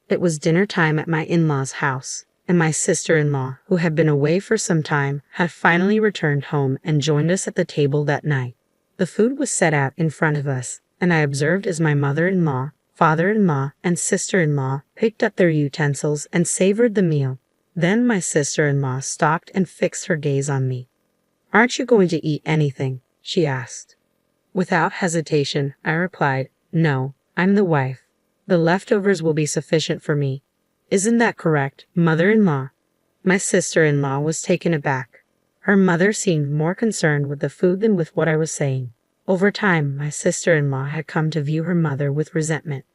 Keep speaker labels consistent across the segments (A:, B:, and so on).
A: It was dinner time at my in-laws' house, and my sister-in-law, who had been away for some time, had finally returned home and joined us at the table that night. The food was set out in front of us, and I observed as my mother-in-law, father-in-law, and sister-in-law picked up their utensils and savored the meal. Then my sister-in-law stopped and fixed her gaze on me. "Aren't you going to eat anything?" she asked. Without hesitation, I replied, "No, I'm the wife. The leftovers will be sufficient for me. Isn't that correct, mother-in-law?" My sister-in-law was taken aback. Her mother seemed more concerned with the food than with what I was saying. Over time, my sister-in-law had come to view her mother with resentment.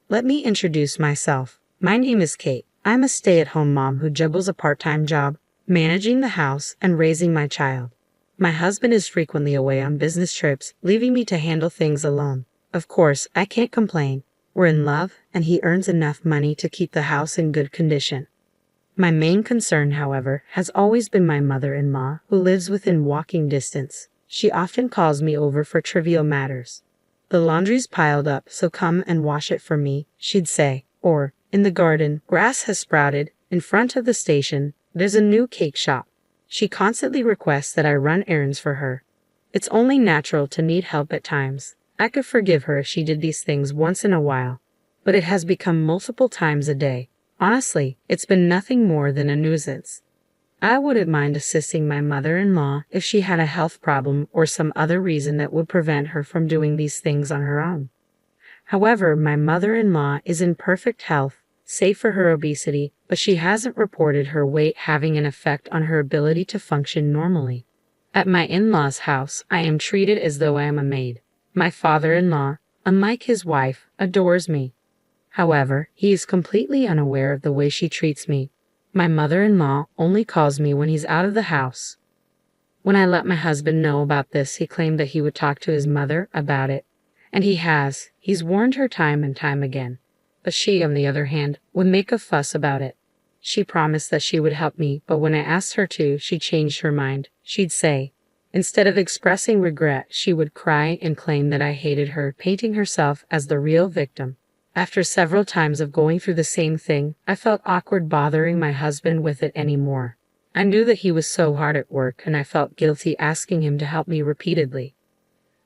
A: "Let me introduce myself. My name is Kate. I'm a stay-at-home mom who juggles a part-time job, managing the house and raising my child. My husband is frequently away on business trips, leaving me to handle things alone. Of course, I can't complain. We're in love, and he earns enough money to keep the house in good condition. My main concern, however, has always been my mother-in-law, who lives within walking distance. She often calls me over for trivial matters. 'The laundry's piled up, so come and wash it for me,' she'd say. Or, 'In the garden, grass has sprouted. In front of the station, there's a new cake shop.' She constantly requests that I run errands for her. It's only natural to need help at times. I could forgive her if she did these things once in a while, but it has become multiple times a day. Honestly, it's been nothing more than a nuisance. I wouldn't mind assisting my mother-in-law if she had a health problem or some other reason that would prevent her from doing these things on her own. However, my mother-in-law is in perfect health, save for her obesity, but she hasn't reported her weight having an effect on her ability to function normally. At my in-laws' house, I am treated as though I am a maid. My father-in-law, unlike his wife, adores me. However, he is completely unaware of the way she treats me. My mother-in-law only calls me when he's out of the house. When I let my husband know about this, he claimed that he would talk to his mother about it. And he has. He's warned her time and time again. But she, on the other hand, would make a fuss about it. She promised that she would help me, but when I asked her to, she changed her mind. She'd say, instead of expressing regret, she would cry and claim that I hated her, painting herself as the real victim. After several times of going through the same thing, I felt awkward bothering my husband with it anymore. I knew that he was so hard at work, and I felt guilty asking him to help me repeatedly.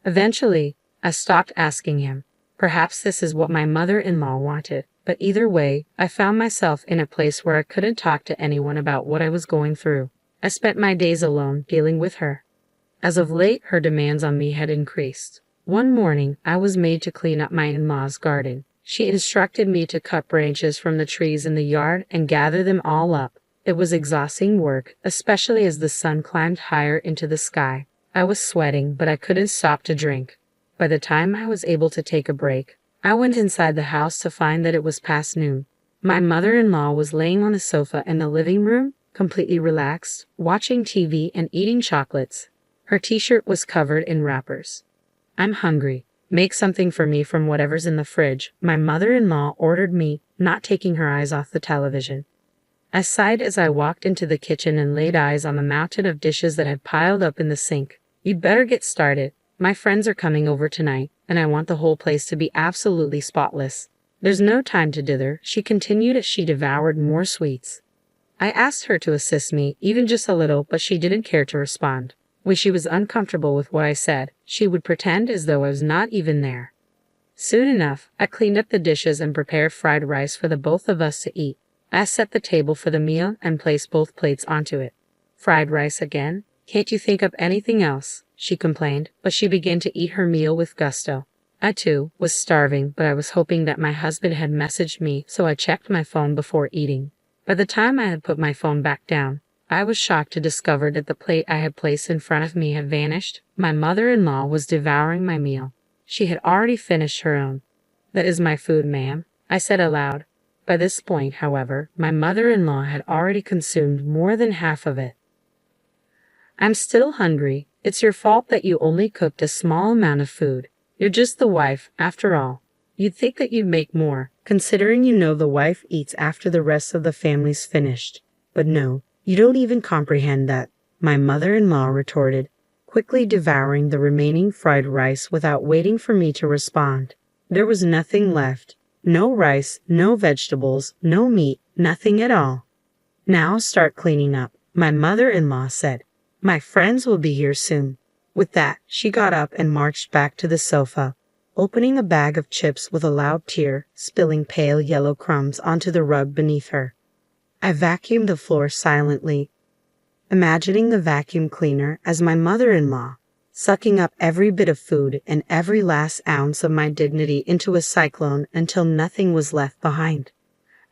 A: Eventually, I stopped asking him. Perhaps this is what my mother-in-law wanted, but either way, I found myself in a place where I couldn't talk to anyone about what I was going through. I spent my days alone dealing with her. As of late, her demands on me had increased. One morning, I was made to clean up my in-law's garden. She instructed me to cut branches from the trees in the yard and gather them all up. It was exhausting work, especially as the sun climbed higher into the sky. I was sweating, but I couldn't stop to drink. By the time I was able to take a break, I went inside the house to find that it was past noon. My mother-in-law was laying on a sofa in the living room, completely relaxed, watching TV and eating chocolates. Her t-shirt was covered in wrappers. "I'm hungry. Make something for me from whatever's in the fridge," my mother-in-law ordered me, not taking her eyes off the television. I sighed as I walked into the kitchen and laid eyes on the mountain of dishes that had piled up in the sink. "You'd better get started. My friends are coming over tonight, and I want the whole place to be absolutely spotless." "There's no time to dither," she continued as she devoured more sweets. I asked her to assist me, even just a little, but she didn't care to respond. When she was uncomfortable with what I said, she would pretend as though I was not even there. Soon enough, I cleaned up the dishes and prepared fried rice for the both of us to eat. I set the table for the meal and placed both plates onto it. "Fried rice again? Can't you think up anything else?" she complained, but she began to eat her meal with gusto. I, too, was starving, but I was hoping that my husband had messaged me, so I checked my phone before eating. By the time I had put my phone back down, I was shocked to discover that the plate I had placed in front of me had vanished. My mother-in-law was devouring my meal. She had already finished her own. "That is my food, ma'am," I said aloud. By this point, however, my mother-in-law had already consumed more than half of it. "I'm still hungry. It's your fault that you only cooked a small amount of food. You're just the wife, after all. You'd think that you'd make more, considering you know the wife eats after the rest of the family's finished. But no, you don't even comprehend that," my mother-in-law retorted, quickly devouring the remaining fried rice without waiting for me to respond. There was nothing left. No rice, no vegetables, no meat, nothing at all. Now start cleaning up, my mother-in-law said. My friends will be here soon. With that, she got up and marched back to the sofa, opening a bag of chips with a loud tear, spilling pale yellow crumbs onto the rug beneath her. I vacuumed the floor silently, imagining the vacuum cleaner as my mother-in-law, sucking up every bit of food and every last ounce of my dignity into a cyclone until nothing was left behind.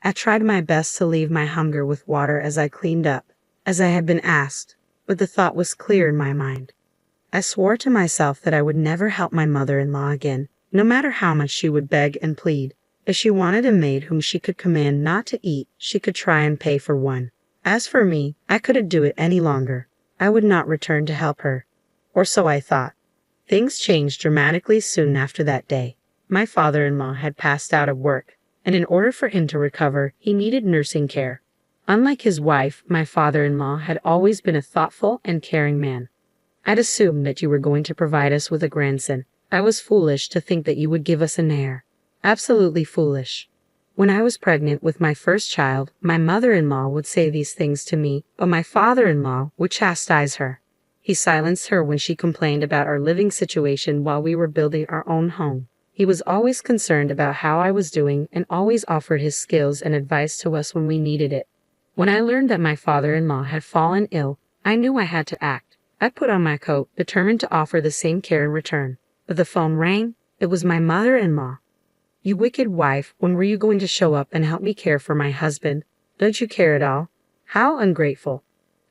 A: I tried my best to leave my hunger with water as I cleaned up, as I had been asked, but the thought was clear in my mind. I swore to myself that I would never help my mother-in-law again, no matter how much she would beg and plead. If she wanted a maid whom she could command not to eat, she could try and pay for one. As for me, I couldn't do it any longer. I would not return to help her. Or so I thought. Things changed dramatically soon after that day. My father-in-law had passed out of work, and in order for him to recover, he needed nursing care. Unlike his wife, my father-in-law had always been a thoughtful and caring man. I'd assumed that you were going to provide us with a grandson. I was foolish to think that you would give us an heir. Absolutely foolish. When I was pregnant with my first child, my mother-in-law would say these things to me, but my father-in-law would chastise her. He silenced her when she complained about our living situation while we were building our own home. He was always concerned about how I was doing and always offered his skills and advice to us when we needed it. When I learned that my father-in-law had fallen ill, I knew I had to act. I put on my coat, determined to offer the same care in return. But the phone rang. It was my mother-in-law. You wicked wife, when were you going to show up and help me care for my husband? Don't you care at all? How ungrateful.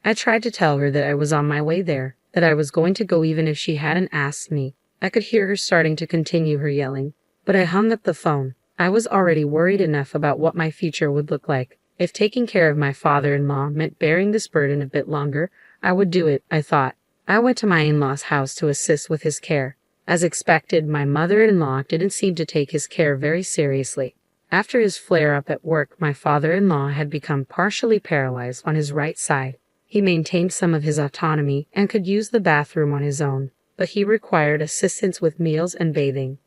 A: I tried to tell her that I was on my way there, that I was going to go even if she hadn't asked me. I could hear her starting to continue her yelling, but I hung up the phone. I was already worried enough about what my future would look like. If taking care of my father-in-law meant bearing this burden a bit longer, I would do it, I thought. I went to my in-law's house to assist with his care. As expected, my mother-in-law didn't seem to take his care very seriously. After his flare-up at work, my father-in-law had become partially paralyzed on his right side. He maintained some of his autonomy and could use the bathroom on his own, but he required assistance with meals and bathing.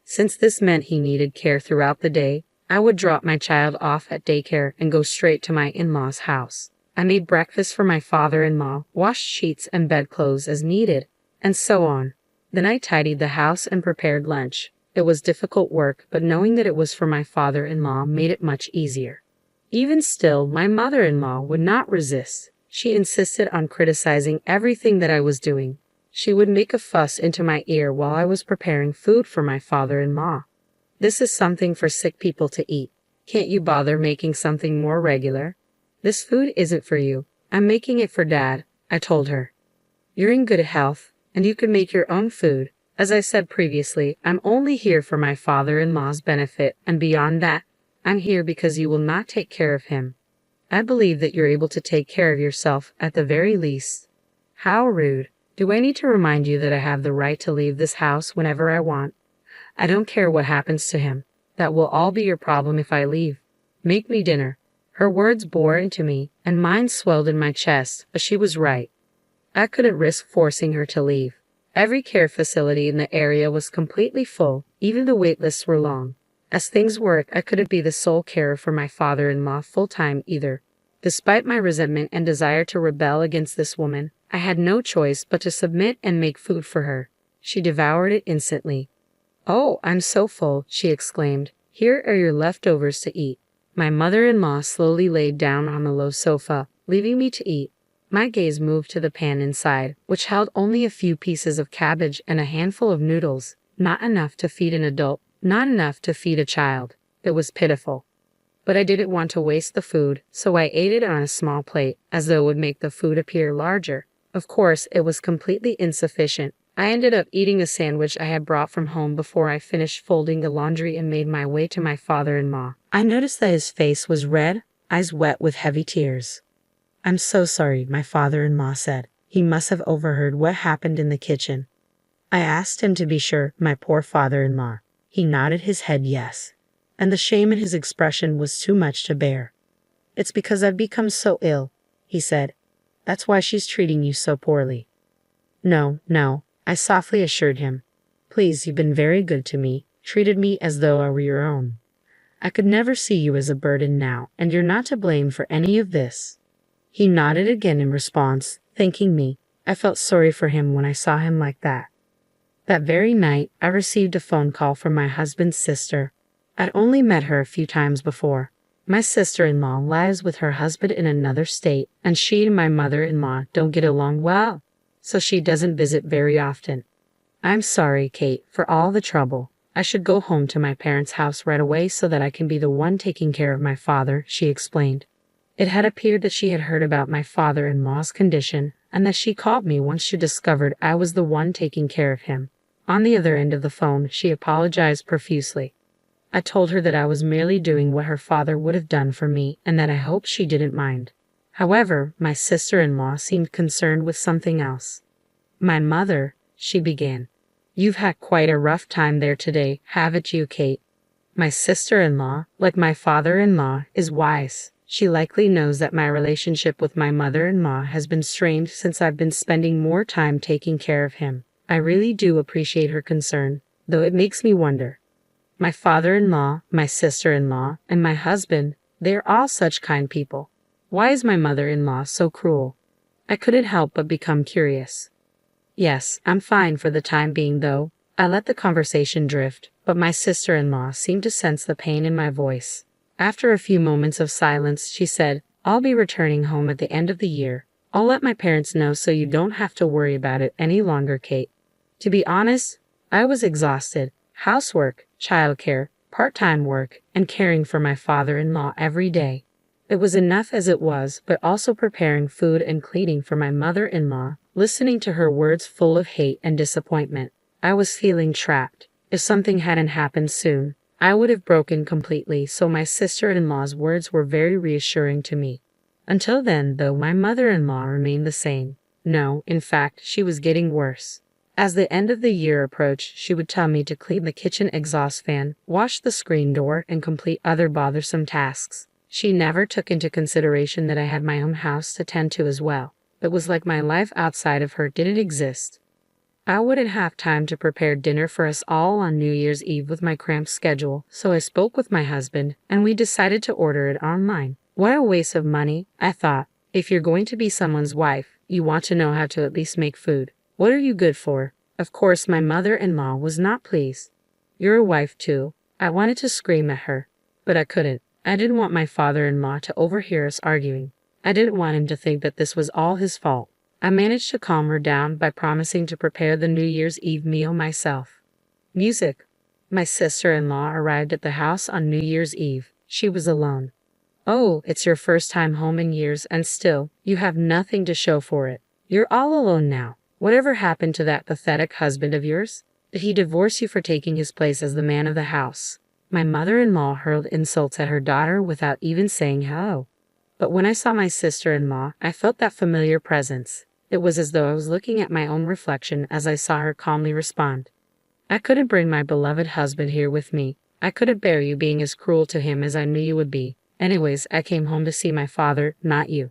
A: Since this meant he needed care throughout the day, I would drop my child off at daycare and go straight to my in-law's house. I made breakfast for my father-in-law, washed sheets and bedclothes as needed, and so on. Then I tidied the house and prepared lunch. It was difficult work, but knowing that it was for my father-in-law made it much easier. Even still, my mother-in-law would not resist. She insisted on criticizing everything that I was doing. She would make a fuss into my ear while I was preparing food for my father-in-law. This is something for sick people to eat. Can't you bother making something more regular? This food isn't for you. I'm making it for Dad, I told her. You're in good health, and you can make your own food. As I said previously, I'm only here for my father-in-law's benefit, and beyond that, I'm here because you will not take care of him. I believe that you're able to take care of yourself at the very least. How rude. Do I need to remind you that I have the right to leave this house whenever I want? I don't care what happens to him. That will all be your problem if I leave. Make me dinner. Her words bore into me, and mine swelled in my chest, but she was right. I couldn't risk forcing her to leave. Every care facility in the area was completely full, even the wait lists were long. As things worked, I couldn't be the sole carer for my father-in-law full-time either. Despite my resentment and desire to rebel against this woman, I had no choice but to submit and make food for her. She devoured it instantly. "Oh, I'm so full," she exclaimed. "Here are your leftovers to eat." My mother-in-law slowly laid down on the low sofa, leaving me to eat. My gaze moved to the pan inside, which held only a few pieces of cabbage and a handful of noodles. Not enough to feed an adult, not enough to feed a child. It was pitiful. But I didn't want to waste the food, so I ate it on a small plate, as though it would make the food appear larger. Of course, it was completely insufficient. I ended up eating a sandwich I had brought from home before I finished folding the laundry and made my way to my father-in-law. I noticed that his face was red, eyes wet with heavy tears. "I'm so sorry," my father-in-law said. He must have overheard what happened in the kitchen. I asked him to be sure, my poor father-in-law. He nodded his head yes, and the shame in his expression was too much to bear. "It's because I've become so ill," he said. "That's why she's treating you so poorly." No, I softly assured him. "Please, you've been very good to me, treated me as though I were your own. I could never see you as a burden now, and you're not to blame for any of this." He nodded again in response, thanking me. I felt sorry for him when I saw him like that. That very night, I received a phone call from my husband's sister. I'd only met her a few times before. My sister-in-law lives with her husband in another state, and she and my mother-in-law don't get along well, so she doesn't visit very often. "I'm sorry, Kate, for all the trouble. I should go home to my parents' house right away so that I can be the one taking care of my father," she explained. It had appeared that she had heard about my father-in-law's condition, and that she called me once she discovered I was the one taking care of him. On the other end of the phone, she apologized profusely. I told her that I was merely doing what her father would have done for me, and that I hoped she didn't mind. However, my sister-in-law seemed concerned with something else. "My mother," she began. "You've had quite a rough time there today, haven't you, Kate?" My sister-in-law, like my father-in-law, is wise. She likely knows that my relationship with my mother-in-law has been strained since I've been spending more time taking care of him. I really do appreciate her concern, though it makes me wonder. My father-in-law, my sister-in-law, and my husband, they're all such kind people. Why is my mother-in-law so cruel? I couldn't help but become curious. "Yes, I'm fine for the time being, though." I let the conversation drift, but my sister-in-law seemed to sense the pain in my voice. After a few moments of silence, she said, "I'll be returning home at the end of the year. I'll let my parents know so you don't have to worry about it any longer, Kate." To be honest, I was exhausted. Housework, childcare, part-time work, and caring for my father-in-law every day. It was enough as it was, but also preparing food and cleaning for my mother-in-law, listening to her words full of hate and disappointment. I was feeling trapped. If something hadn't happened soon, I would have broken completely, so my sister-in-law's words were very reassuring to me. Until then, though, my mother-in-law remained the same. No, in fact, she was getting worse. As the end of the year approached, she would tell me to clean the kitchen exhaust fan, wash the screen door, and complete other bothersome tasks. She never took into consideration that I had my own house to tend to as well. It was like my life outside of her didn't exist. I wouldn't have time to prepare dinner for us all on New Year's Eve with my cramped schedule, so I spoke with my husband, and we decided to order it online. What a waste of money, I thought. If you're going to be someone's wife, you want to know how to at least make food. What are you good for? Of course, my mother-in-law was not pleased. "You're a wife too." I wanted to scream at her, but I couldn't. I didn't want my father-in-law to overhear us arguing. I didn't want him to think that this was all his fault. I managed to calm her down by promising to prepare the New Year's Eve meal myself. Music. My sister-in-law arrived at the house on New Year's Eve. She was alone. "Oh, it's your first time home in years, and still, you have nothing to show for it. You're all alone now. Whatever happened to that pathetic husband of yours? Did he divorce you for taking his place as the man of the house?" My mother-in-law hurled insults at her daughter without even saying hello. But when I saw my sister-in-law, I felt that familiar presence. It was as though I was looking at my own reflection as I saw her calmly respond. "I couldn't bring my beloved husband here with me. I couldn't bear you being as cruel to him as I knew you would be. Anyways, I came home to see my father, not you."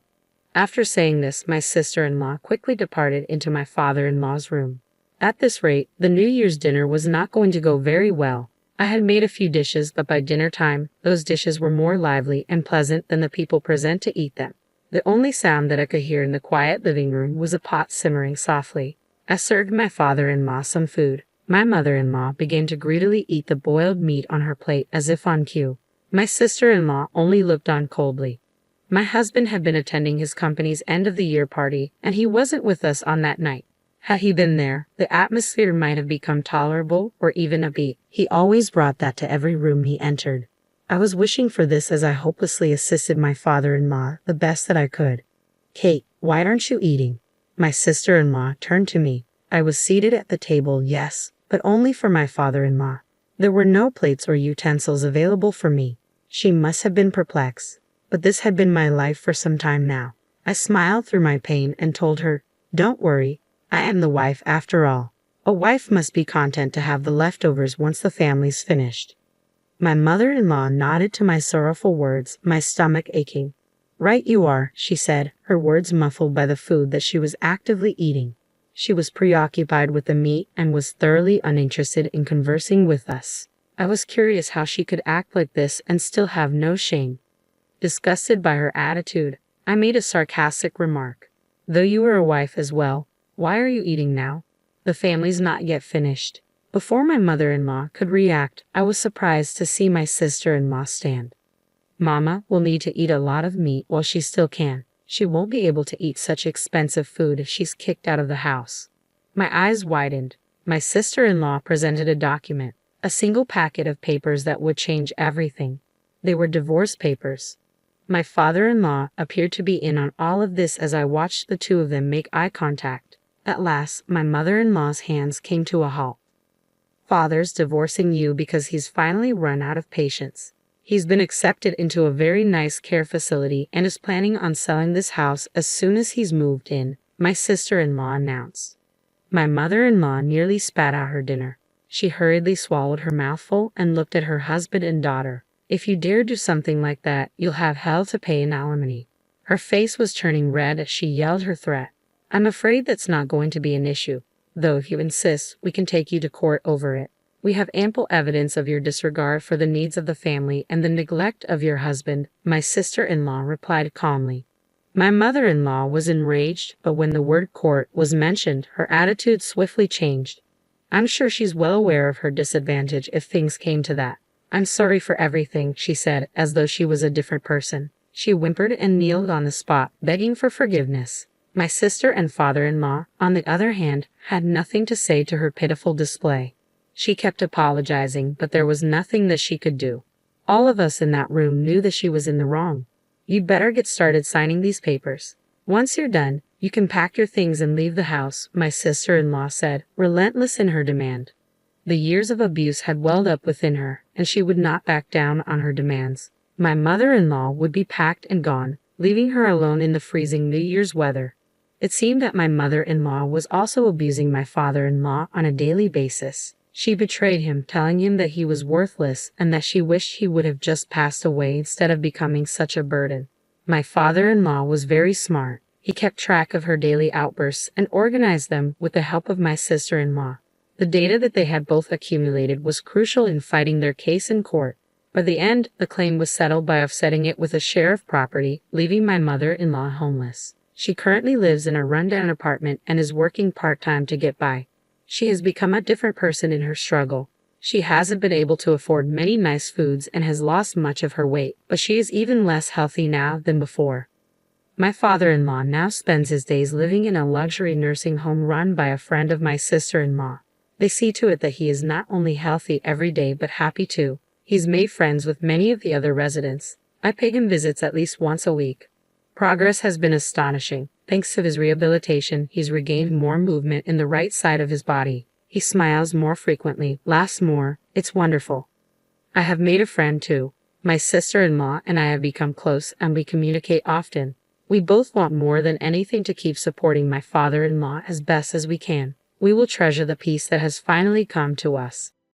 A: After saying this, my sister-in-law quickly departed into my father-in-law's room. At this rate, the New Year's dinner was not going to go very well. I had made a few dishes, but by dinner time, those dishes were more lively and pleasant than the people present to eat them. The only sound that I could hear in the quiet living room was a pot simmering softly. I served my father-in-law some food. My mother-in-law began to greedily eat the boiled meat on her plate as if on cue. My sister-in-law only looked on coldly. My husband had been attending his company's end-of-the-year party, and he wasn't with us on that night. Had he been there, the atmosphere might have become tolerable or even upbeat. He always brought that to every room he entered. I was wishing for this as I hopelessly assisted my father-in-law the best that I could. "Kate, why aren't you eating?" My sister-in-law turned to me. I was seated at the table, yes, but only for my father-in-law. There were no plates or utensils available for me. She must have been perplexed, but this had been my life for some time now. I smiled through my pain and told her, "Don't worry. I am the wife after all. A wife must be content to have the leftovers once the family's finished." My mother-in-law nodded to my sorrowful words, my stomach aching. "Right you are," she said, her words muffled by the food that she was actively eating. She was preoccupied with the meat and was thoroughly uninterested in conversing with us. I was curious how she could act like this and still have no shame. Disgusted by her attitude, I made a sarcastic remark. Though you are a wife as well, why are you eating now? The family's not yet finished. Before my mother-in-law could react, I was surprised to see my sister-in-law stand. Mama will need to eat a lot of meat while she still can. She won't be able to eat such expensive food if she's kicked out of the house. My eyes widened. My sister-in-law presented a document, a single packet of papers that would change everything. They were divorce papers. My father-in-law appeared to be in on all of this as I watched the two of them make eye contact. At last, my mother-in-law's hands came to a halt. Father's divorcing you because he's finally run out of patience. He's been accepted into a very nice care facility and is planning on selling this house as soon as he's moved in, my sister-in-law announced. My mother-in-law nearly spat out her dinner. She hurriedly swallowed her mouthful and looked at her husband and daughter. If you dare do something like that, you'll have hell to pay in alimony. Her face was turning red as she yelled her threat. I'm afraid that's not going to be an issue, though if you insist, we can take you to court over it. We have ample evidence of your disregard for the needs of the family and the neglect of your husband, my sister-in-law replied calmly. My mother-in-law was enraged, but when the word court was mentioned, her attitude swiftly changed. I'm sure she's well aware of her disadvantage if things came to that. I'm sorry for everything, she said, as though she was a different person. She whimpered and kneeled on the spot, begging for forgiveness. My sister and father-in-law, on the other hand, had nothing to say to her pitiful display. She kept apologizing, but there was nothing that she could do. All of us in that room knew that she was in the wrong. You'd better get started signing these papers. Once you're done, you can pack your things and leave the house, my sister-in-law said, relentless in her demand. The years of abuse had welled up within her, and she would not back down on her demands. My mother-in-law would be packed and gone, leaving her alone in the freezing New Year's weather. It seemed that my mother-in-law was also abusing my father-in-law on a daily basis. She betrayed him, telling him that he was worthless and that she wished he would have just passed away instead of becoming such a burden. My father-in-law was very smart. He kept track of her daily outbursts and organized them with the help of my sister-in-law. The data that they had both accumulated was crucial in fighting their case in court. By the end, the claim was settled by offsetting it with a share of property, leaving my mother-in-law homeless. She currently lives in a rundown apartment and is working part-time to get by. She has become a different person in her struggle. She hasn't been able to afford many nice foods and has lost much of her weight, but she is even less healthy now than before. My father-in-law now spends his days living in a luxury nursing home run by a friend of my sister-in-law. They see to it that he is not only healthy every day but happy too. He's made friends with many of the other residents. I pay him visits at least once a week. Progress has been astonishing. Thanks to his rehabilitation, he's regained more movement in the right side of his body. He smiles more frequently, laughs more. It's wonderful. I have made a friend too. My sister-in-law and I have become close and we communicate often. We both want more than anything to keep supporting my father-in-law as best as we can. We will treasure the peace that has finally come to us.